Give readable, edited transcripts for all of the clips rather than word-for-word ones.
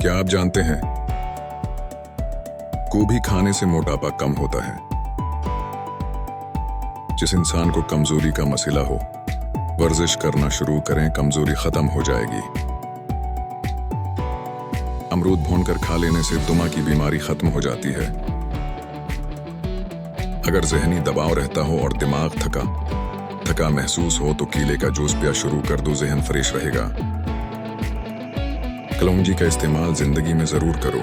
क्या आप जानते हैं, गोभी खाने से मोटापा कम होता है। जिस इंसान को कमजोरी का मसला हो, वर्जिश करना शुरू करें, कमजोरी खत्म हो जाएगी। अमरूद भूनकर खा लेने से दुमा की बीमारी खत्म हो जाती है। अगर जहनी दबाव रहता हो और दिमाग थका महसूस हो तो कीले का जूस पिया शुरू कर दो, जहन फ्रेश रहेगा। कलौंजी का इस्तेमाल जिंदगी में जरूर करो,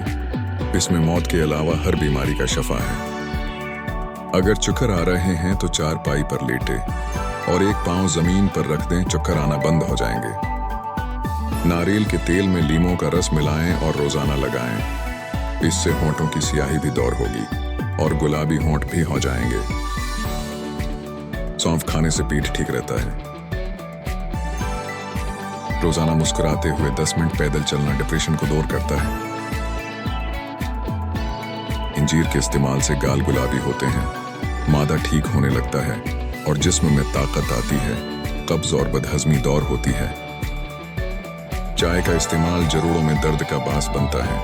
इसमें मौत के अलावा हर बीमारी का शफा है। अगर चक्कर आ रहे हैं तो चारपाई पर लेटे और एक पांव जमीन पर रख दें, चक्कर आना बंद हो जाएंगे। नारियल के तेल में लीमों का रस मिलाएं और रोजाना लगाएं, इससे होंठों की स्याही भी दूर होगी और गुलाबी होंठ भी हो जाएंगे। सौंफ खाने से पीठ ठीक रहता है। रोजाना मुस्कुराते हुए 10 मिनट पैदल चलना डिप्रेशन को दूर करता है। इंजीर के इस्तेमाल से गाल गुलाबी होते हैं, मादा ठीक होने लगता है और जिस्म में ताकत आती है, कब्ज और बदहजमी दूर होती है। चाय का इस्तेमाल जरूरों में दर्द का बास बनता है।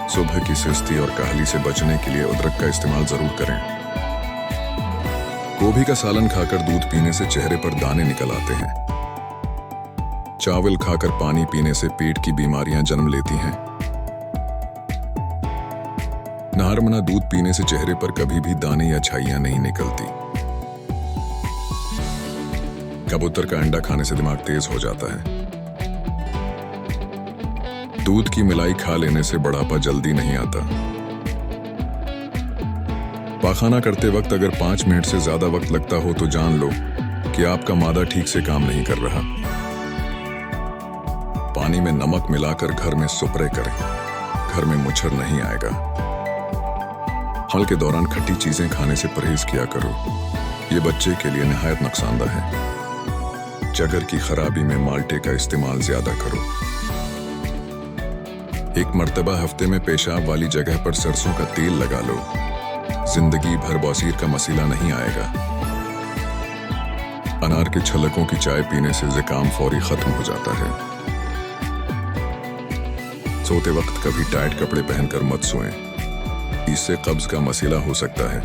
सुबह की सुस्ती और काहली से बचने के लिए अदरक का इस्तेमाल जरूर करें। गोभी का सालन खाकर दूध पीने से चेहरे पर दाने निकल आते हैं। चावल खाकर पानी पीने से पेट की बीमारियां जन्म लेती हैं। नहरमना दूध पीने से चेहरे पर कभी भी दाने या छाइयां नहीं निकलती। कबूतर का अंडा खाने से दिमाग तेज हो जाता है। दूध की मिलाई खा लेने से बुढ़ापा जल्दी नहीं आता। पाखाना करते वक्त अगर 5 मिनट से ज्यादा वक्त लगता हो तो जान लो कि आपका मादा ठीक से काम नहीं कर रहा। पानी में नमक मिलाकर घर में स्प्रे करें, घर में मच्छर नहीं आएगा। हल के दौरान खट्टी चीजें खाने से परहेज किया करो, ये बच्चे के लिए निहायत नुकसानदेह है। जगर की खराबी में माल्टे का इस्तेमाल ज्यादा करो। एक मर्तबा हफ्ते में पेशाब वाली जगह पर सरसों का तेल लगा लो, जिंदगी भर बवासीर का मसला नहीं आएगा। अनार के छलकों की चाय पीने से जुकाम फौरी खत्म हो जाता है। सोते वक्त कभी टाइट कपड़े पहनकर मत सोएं, इससे कब्ज का मसला हो सकता है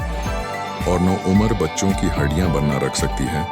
और नो उम्र बच्चों की हड्डियां बनना रख सकती है।